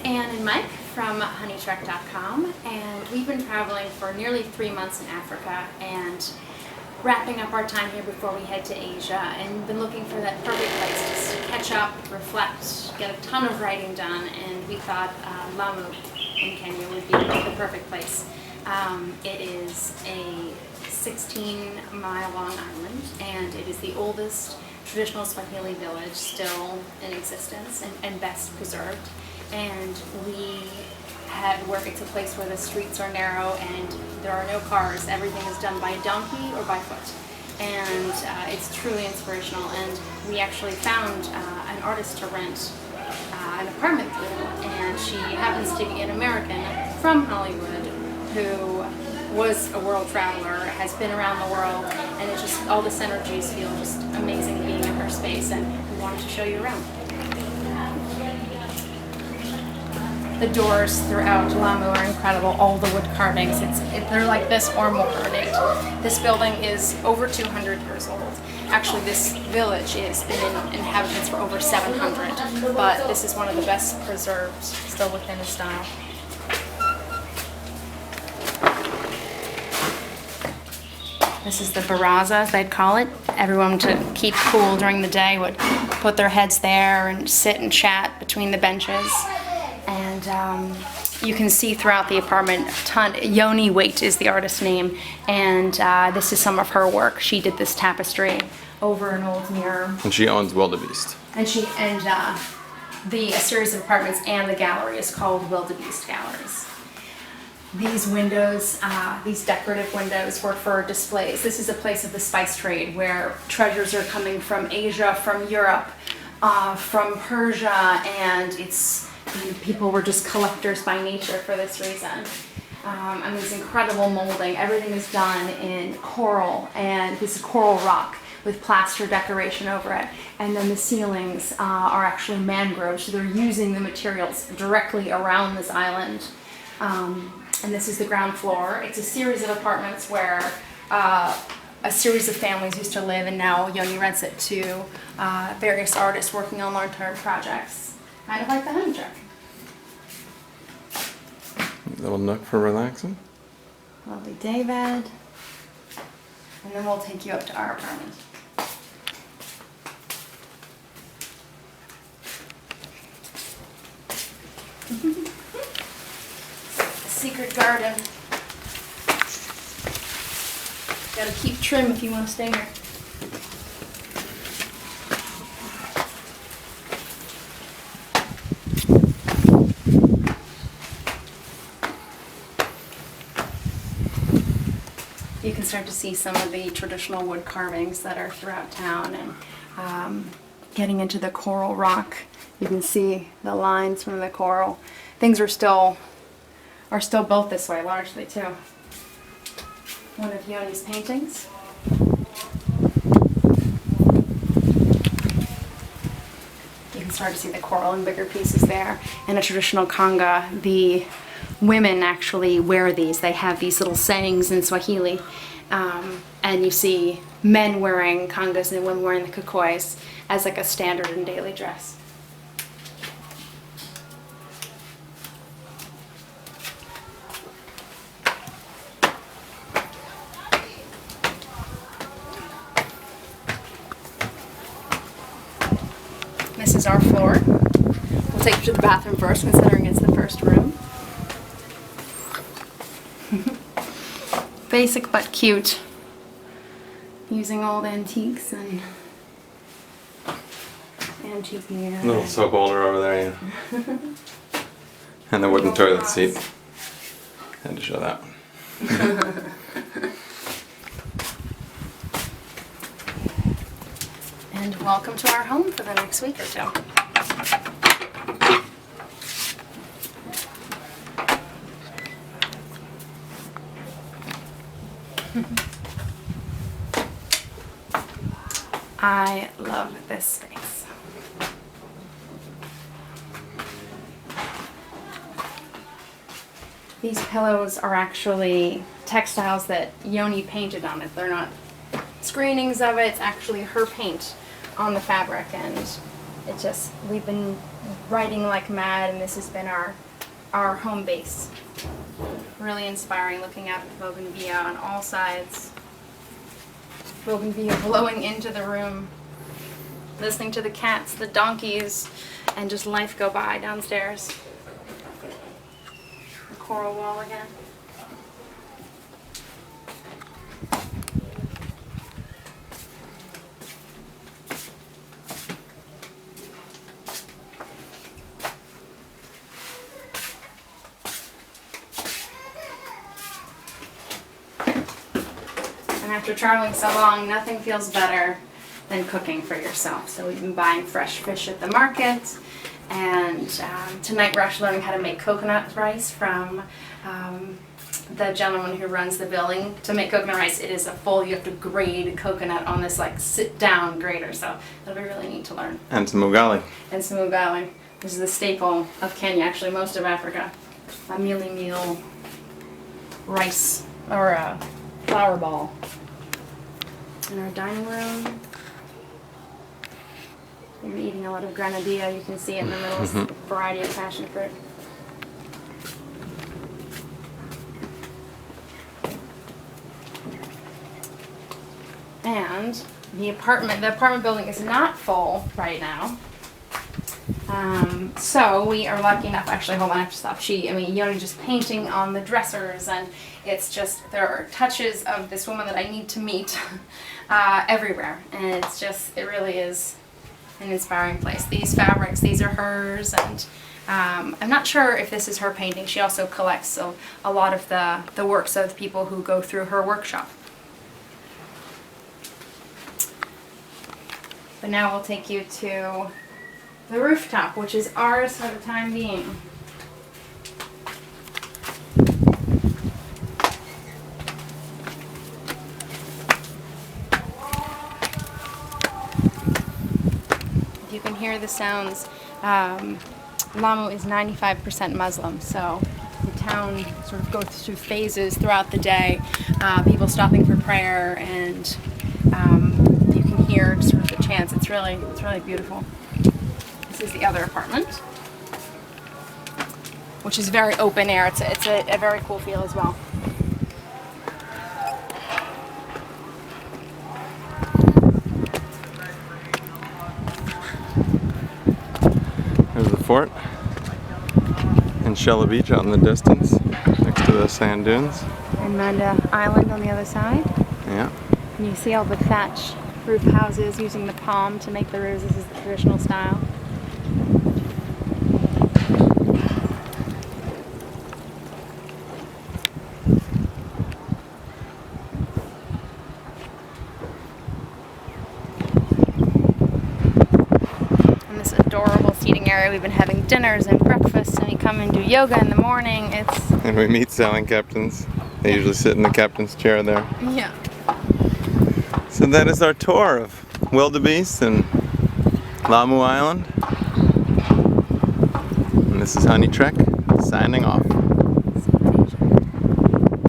Anne and Mike from honeytrek.com, and we've been traveling for nearly 3 months in Africa and wrapping up our time here before we head to Asia, and been looking for that perfect place to catch up, reflect, get a ton of writing done, and we thought Lamu in Kenya would be the perfect place. It is a 16-mile long island, and it is the oldest traditional Swahili village still in existence and best preserved. And we had where it's a place where the streets are narrow and there are no cars. Everything is done by donkey or by foot. And it's truly inspirational. And we actually found an artist to rent an apartment through, and she happens to be an American from Hollywood who was a world traveler, has been around the world, and it's just all the synergies feel just amazing being in her space, and we wanted to show you around. The doors throughout Lamu are incredible, all the wood carvings, they're like this or more ornate. This building is over 200 years old. Actually, this village has been in inhabitants for over 700, but this is one of the best preserved, still within its style. This is the baraza, as they'd call it. Everyone, to keep cool during the day, would put their heads there and sit and chat between the benches. And you can see throughout the apartment a ton. Yoni Waite is the artist's name, and this is some of her work. She did this tapestry over an old mirror. And she owns Wildebeest. And a series of apartments and the gallery is called Wildebeest Galleries. These windows, these decorative windows, were for displays. This is a place of the spice trade where treasures are coming from Asia, from Europe, from Persia, and people were just collectors by nature for this reason. And this incredible molding. Everything is done in coral, and this is coral rock with plaster decoration over it. And then the ceilings are actually mangroves, so they're using the materials directly around this island. And this is the ground floor. It's a series of apartments where a series of families used to live, and now Yoni rents it to various artists working on long-term projects. Kind of like the honey trek. Little nook for relaxing. Lovely day bed. And then we'll take you up to our apartment. Secret garden. Gotta keep trim if you want to stay here. You can start to see some of the traditional wood carvings that are throughout town, and getting into the coral rock, you can see the lines from the coral. Things are still built this way largely too. One of Yoni's paintings. You can start to see the coral in bigger pieces there. In a traditional conga, the women actually wear these. They have these little sayings in Swahili, and you see men wearing congas and women wearing the kikois as like a standard in daily dress. This is our floor. We'll take you to the bathroom first, considering it's the first room. Basic but cute. Using old antiques and antique mirror. Little soap holder over there, yeah. And the wooden toilet seat. Had to show that one. And welcome to our home for the next week or so. I love this space. These pillows are actually textiles that Yoni painted on it. They're not screenings of it, it's actually her paint on the fabric, and it just, we've been writing like mad, and this has been our home base. Really inspiring, looking out at the bougainvillea on all sides. Bougainvillea blowing into the room. Listening to the cats, the donkeys, and just life go by downstairs. The coral wall again. And after traveling so long, nothing feels better than cooking for yourself. So we've been buying fresh fish at the market, and tonight we're actually learning how to make coconut rice from the gentleman who runs the building. To make coconut rice, it is you have to grate coconut on this like sit-down grater, so it'll be really neat to learn. And some ugali. And some ugali. This is the staple of Kenya, actually most of Africa. A mealy meal rice, or a flour ball. In our dining room, we're eating a lot of granadilla. You can see it in the middle, a variety of passion fruit. And the apartment building is not full right now. So we are lucky enough, actually, hold on, I have to stop. Yoni's just painting on the dressers, and it's just, there are touches of this woman that I need to meet everywhere. And it really is an inspiring place. These fabrics, these are hers, and I'm not sure if this is her painting. She also collects a lot of the works of the people who go through her workshop. But now we'll take you to the rooftop, which is ours for the time being. You can hear the sounds. Lamu is 95% Muslim, so the town sort of goes through phases throughout the day. People stopping for prayer, and you can hear sort of the chants. It's really beautiful. This is the other apartment, which is very open air. It's a very cool feel as well. There's the fort and Shella Beach out in the distance, next to the sand dunes. And Manda Island on the other side. Yeah. And you see all the thatch roof houses using the palm to make the roofs. This is the traditional style. And this adorable seating area. We've been having dinners and breakfast, and we come and do yoga in the morning. And we meet sailing captains. They usually sit in the captain's chair there. Yeah. So that is our tour of Wildebeest and Lamu Island. And this is Honey Trek signing off.